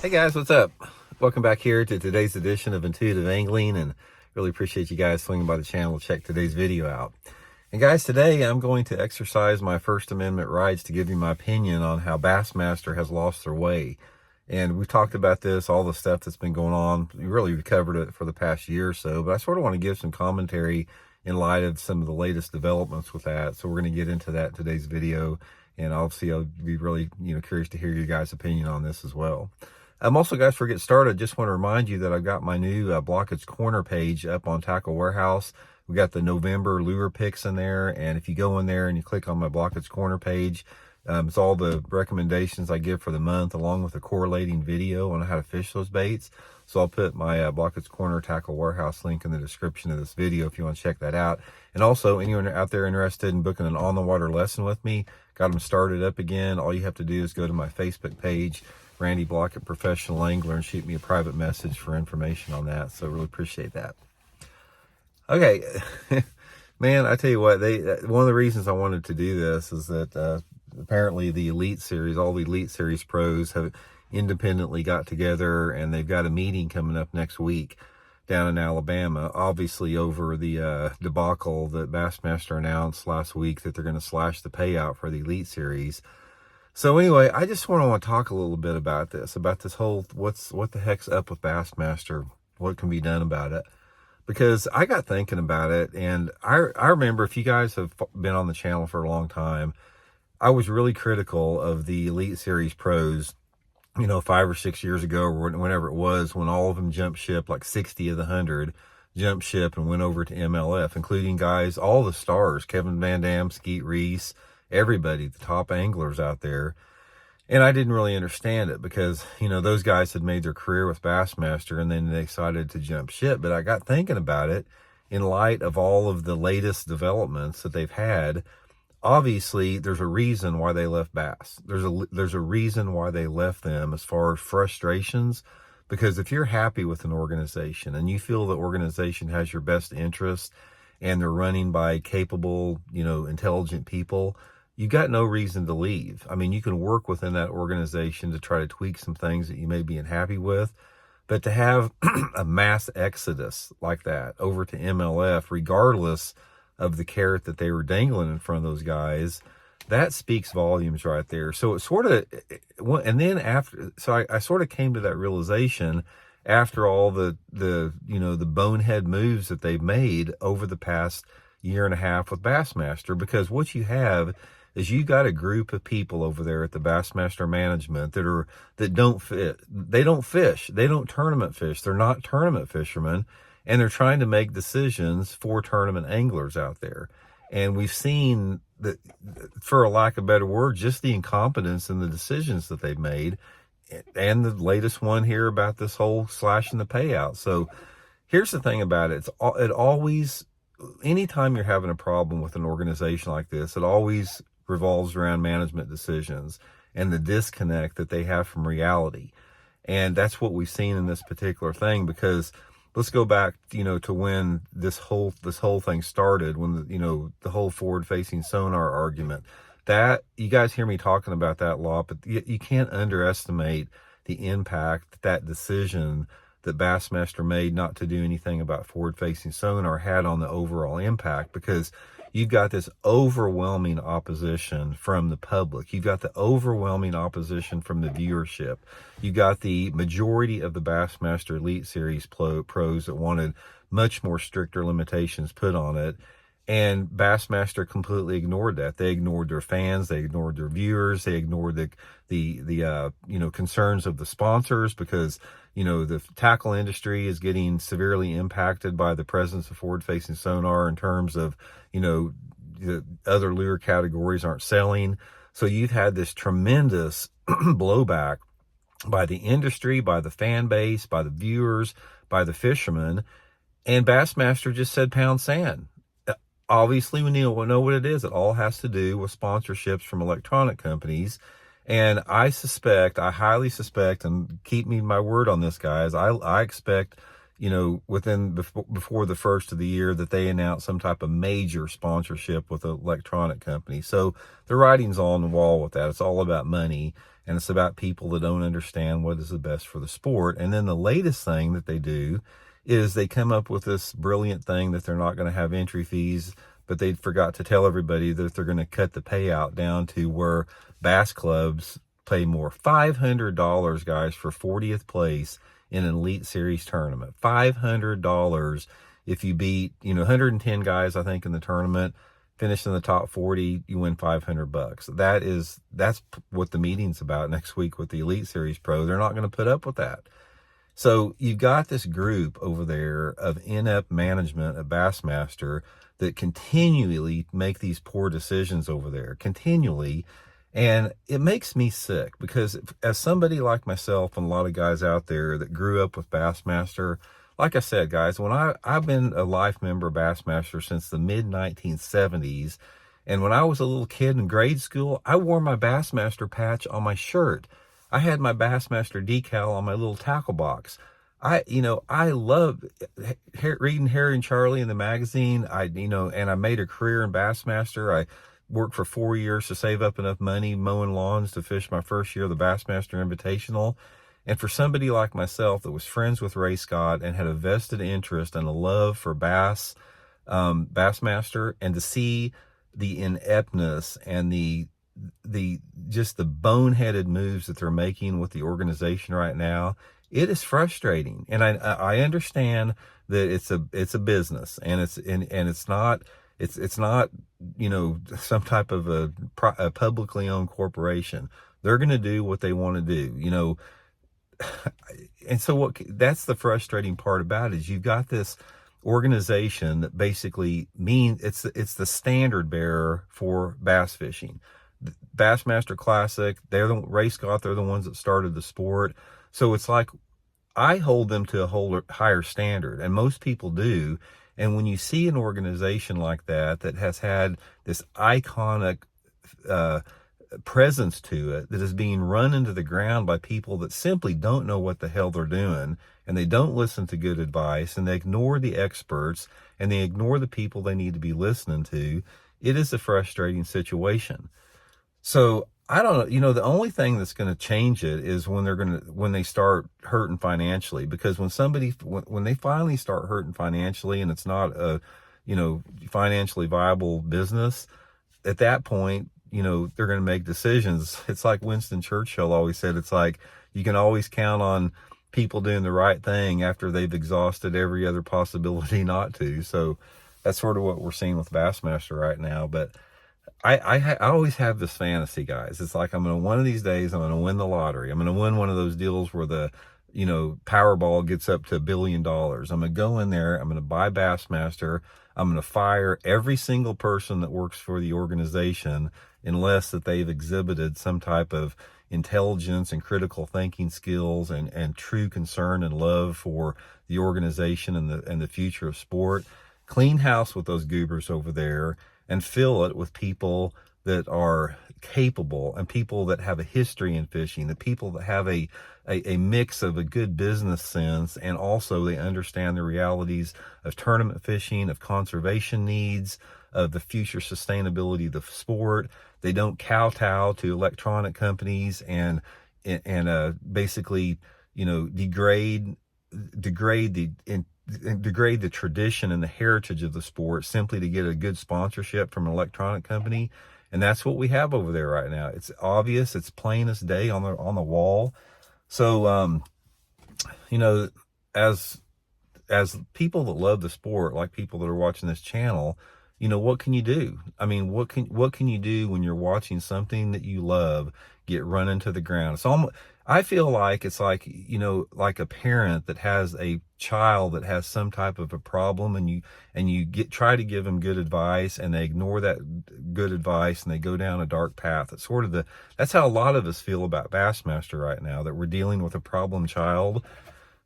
Hey guys, what's up? Welcome back here to today's edition of Intuitive Angling, and really appreciate you guys swinging by the channel to check today's video out. And guys, today I'm going to exercise my First Amendment rights to give you my opinion on how Bassmaster has lost their way. And we've talked about this, all the stuff that's been going on. We've covered it for the past year or so, but I sort of want to give some commentary in light of some of the latest developments with that. So we're going to get into that in today's video, and obviously I'll be really curious to hear your guys' opinion on this as well. Also, guys, before we get started, just want to remind you that I've got my new Blaukat's Corner page up on Tackle Warehouse. We got the November lure picks in there, and if you go in there and you click on my Blaukat's Corner page, it's all the recommendations I give for the month, along with a correlating video on how to fish those baits. So I'll put my Blaukat's Corner Tackle Warehouse link in the description of this video if you want to check that out. And also, anyone out there interested in booking an on-the-water lesson with me, got them started up again. All you have to do is go to my Facebook page, Randy Blaukat Professional Angler, and shoot me a private message for information on that. So really appreciate that. Okay, man, I tell you what, one of the reasons I wanted to do this is that apparently the Elite Series, all the Elite Series pros have independently got together, and they've got a meeting coming up next week down in Alabama, obviously over the debacle that Bassmaster announced last week that they're going to slash the payout for the Elite Series. So anyway, I just want to talk a little bit about this whole, what the heck's up with Bassmaster, what can be done about it. Because I got thinking about it, and I remember, if you guys have been on the channel for a long time, I was really critical of the Elite Series pros, 5 or 6 years ago, or whenever it was, when all of them jumped ship, like 60 of the 100 jumped ship and went over to MLF, including guys, all the stars, Kevin Van Dam, Skeet Reese, everybody, the top anglers out there. And I didn't really understand it because, those guys had made their career with Bassmaster, and then they decided to jump ship. But I got thinking about it in light of all of the latest developments that they've had. Obviously, there's a reason why they left Bass. There's a reason why they left them as far as frustrations. Because if you're happy with an organization and you feel the organization has your best interest and they're running by capable, intelligent people, you got no reason to leave. I mean, you can work within that organization to try to tweak some things that you may be unhappy with, but to have a mass exodus like that over to MLF, regardless of the carrot that they were dangling in front of those guys, that speaks volumes right there. So it sort of, and then after, so I sort of came to that realization after all the bonehead moves that they've made over the past year and a half with Bassmaster, because what you have is you got a group of people over there at the Bassmaster management that don't fit. They don't fish. They don't tournament fish. They're not tournament fishermen, and they're trying to make decisions for tournament anglers out there. And we've seen that, for a lack of a better word, just the incompetence in the decisions that they've made, and the latest one here about this whole slashing the payout. So here's the thing about it. It always, anytime you're having a problem with an organization like this, it always revolves around management decisions and the disconnect that they have from reality. And that's what we've seen in this particular thing, because let's go back, to when this whole thing started, when the whole forward-facing sonar argument. That, you guys hear me talking about that a lot, but you can't underestimate the impact that decision that Bassmaster made not to do anything about forward-facing sonar had on the overall impact, because you've got this overwhelming opposition from the public. You've got the overwhelming opposition from the viewership. You've got the majority of the Bassmaster Elite Series pros that wanted much more stricter limitations put on it. And Bassmaster completely ignored that. They ignored their fans. They ignored their viewers. They ignored the concerns of the sponsors, because, the tackle industry is getting severely impacted by the presence of forward-facing sonar in terms of, the other lure categories aren't selling. So you've had this tremendous blowback by the industry, by the fan base, by the viewers, by the fishermen. And Bassmaster just said pound sand. Obviously, we know what it is. It all has to do with sponsorships from electronic companies. And I highly suspect, and keep me my word on this, guys, I expect before the first of the year that they announced some type of major sponsorship with an electronic company. So the writing's all on the wall with that. It's all about money, and it's about people that don't understand what is the best for the sport. And then the latest thing that they do is they come up with this brilliant thing that they're not going to have entry fees, but they forgot to tell everybody that they're going to cut the payout down to where bass clubs pay more. $500, guys, for 40th place in an Elite Series tournament. $500 if you beat, 110 guys, I think, in the tournament, finish in the top 40, you win $500. That's what the meeting's about next week with the Elite Series Pro. They're not going to put up with that. So you've got this group over there of inept management at Bassmaster that continually make these poor decisions over there, continually. And it makes me sick because as somebody like myself and a lot of guys out there that grew up with Bassmaster, like I said, guys, when I've been a life member of Bassmaster since the mid 1970s. And when I was a little kid in grade school, I wore my Bassmaster patch on my shirt. I had my Bassmaster decal on my little tackle box. I love reading Harry and Charlie in the magazine. And I made a career in Bassmaster. I worked for 4 years to save up enough money mowing lawns to fish my first year of the Bassmaster Invitational. And for somebody like myself that was friends with Ray Scott and had a vested interest and a love for Bassmaster, and to see the ineptness and the just the boneheaded moves that they're making with the organization right now, it is frustrating. And I understand that it's a business, and it's not some type of a publicly owned corporation. They're going to do what they want to do, and so that's the frustrating part about it, is you've got this organization that basically it's the standard bearer for bass fishing. Bassmaster Classic, Ray Scott, they're the ones that started the sport. So it's like I hold them to a whole higher standard, and most people do. And when you see an organization like that has had this iconic presence to it that is being run into the ground by people that simply don't know what the hell they're doing, and they don't listen to good advice, and they ignore the experts, and they ignore the people they need to be listening to, it is a frustrating situation. So I don't know, the only thing that's going to change it is when they start hurting financially, because when they finally start hurting financially and it's not a, financially viable business, at that point, they're going to make decisions. It's like Winston Churchill always said, it's like you can always count on people doing the right thing after they've exhausted every other possibility not to. So that's sort of what we're seeing with Bassmaster right now. But I always have this fantasy, guys. It's like one of these days, I'm going to win the lottery. I'm going to win one of those deals where the, Powerball gets up to $1 billion. I'm going to go in there. I'm going to buy Bassmaster. I'm going to fire every single person that works for the organization unless that they've exhibited some type of intelligence and critical thinking skills and true concern and love for the organization and the future of sport. Clean house with those goobers over there and fill it with people that are capable and people that have a history in fishing, the people that have a mix of a good business sense, and also they understand the realities of tournament fishing, of conservation needs, of the future sustainability of the sport. They don't kowtow to electronic companies and basically, degrade the tradition and the heritage of the sport simply to get a good sponsorship from an electronic company. And that's what we have over there right now. It's obvious, it's plain as day on the wall. So as people that love the sport, like people that are watching this channel, what can you do? I mean, what can you do when you're watching something that you love get run into the ground? It's almost, I feel like it's like, like a parent that has a child that has some type of a problem, and you try to give them good advice, and they ignore that good advice and they go down a dark path. It's sort of that's how a lot of us feel about Bassmaster right now, that we're dealing with a problem child.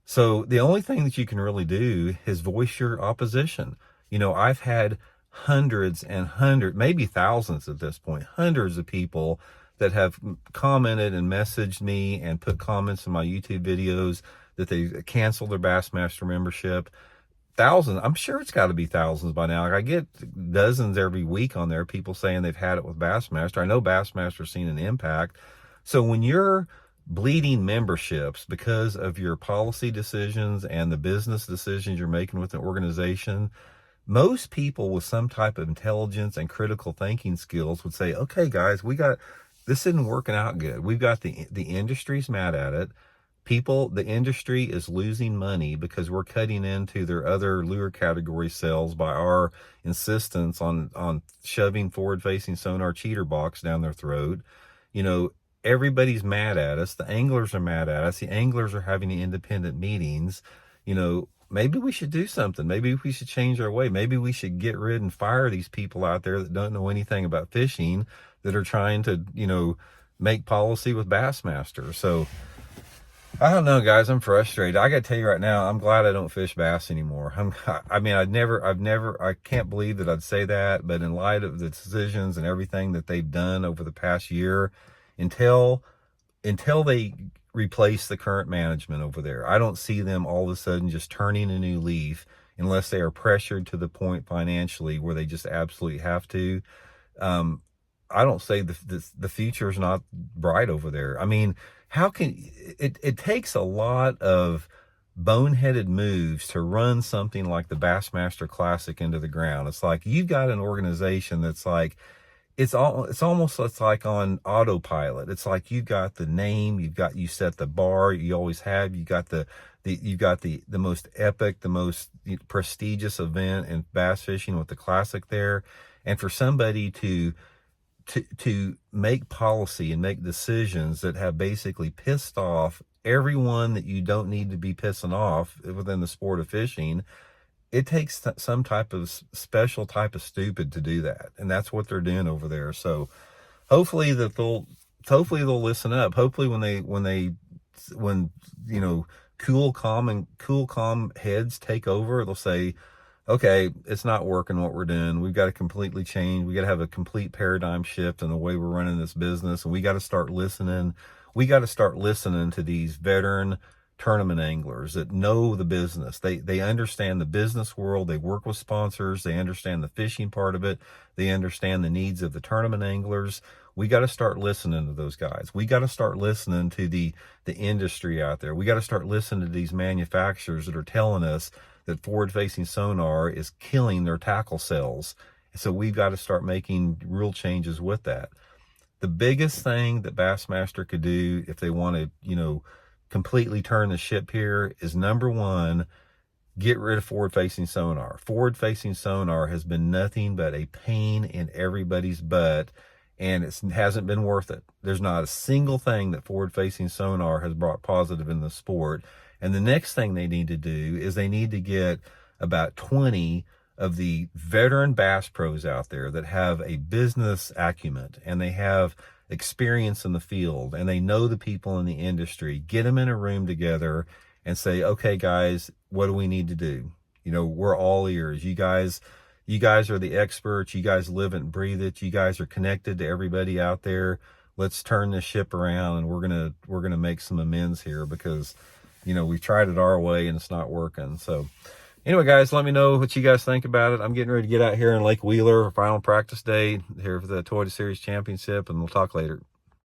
So the only thing that you can really do is voice your opposition. I've had hundreds and hundreds, maybe thousands at this point, hundreds of people that have commented and messaged me and put comments in my YouTube videos that they canceled their Bassmaster membership. Thousands, I'm sure it's got to be thousands by now. Like, I get dozens every week on there, people saying they've had it with Bassmaster. I know Bassmaster's seen an impact. So when you're bleeding memberships because of your policy decisions and the business decisions you're making with an organization, most people with some type of intelligence and critical thinking skills would say, okay, guys, this isn't working out good. We've got the industry's mad at it. The industry is losing money because we're cutting into their other lure category sales by our insistence on shoving forward-facing sonar cheater box down their throat. Everybody's mad at us. The anglers are mad at us. The anglers are having independent meetings. Maybe we should do something. Maybe we should change our way. Maybe we should get rid and fire these people out there that don't know anything about fishing, that are trying to, make policy with Bassmaster. So I don't know, guys. I'm frustrated. I got to tell you right now, I'm glad I don't fish bass anymore. I can't believe that I'd say that, but in light of the decisions and everything that they've done over the past year, until they replace the current management over there, I don't see them all of a sudden just turning a new leaf unless they are pressured to the point financially where they just absolutely have to. I don't say the future is not bright over there. I mean, how can it takes a lot of boneheaded moves to run something like the Bassmaster Classic into the ground. It's like you've got an organization that's like, it's like on autopilot. It's like you got the name, you set the bar, you always have, you got the most epic, the most prestigious event in bass fishing with the Classic there. And for somebody to make policy and make decisions that have basically pissed off everyone that you don't need to be pissing off within the sport of fishing, it takes some type of special type of stupid to do that. And that's what they're doing over there. So hopefully they'll listen up. Hopefully when cool, calm heads take over, they'll say, okay, it's not working what we're doing. We've got to completely change. We got to have a complete paradigm shift in the way we're running this business. And we got to start listening. We got to start listening to these veteran tournament anglers that know the business. They understand the business world. They work with sponsors. They understand the fishing part of it. They understand the needs of the tournament anglers. We got to start listening to those guys. We got to start listening to the industry out there. We got to start listening to these manufacturers that are telling us that forward-facing sonar is killing their tackle sales. So we've got to start making real changes with that. The biggest thing that Bassmaster could do if they want to, completely turn the ship here is, number one, get rid of forward-facing sonar. Forward-facing sonar has been nothing but a pain in everybody's butt, and it hasn't been worth it. There's not a single thing that forward-facing sonar has brought positive in the sport. And the next thing they need to do is they need to get about 20 of the veteran bass pros out there that have a business acumen and they have experience in the field and they know the people in the industry. Get them in a room together and say, okay, guys, what do we need to do? We're all ears. You guys are the experts. You guys live it and breathe it. You guys are connected to everybody out there. Let's turn this ship around, and we're gonna make some amends here because we tried it our way and it's not working. So anyway, guys, let me know what you guys think about it. I'm getting ready to get out here in Lake Wheeler, final practice day here for the Toyota Series Championship, and we'll talk later.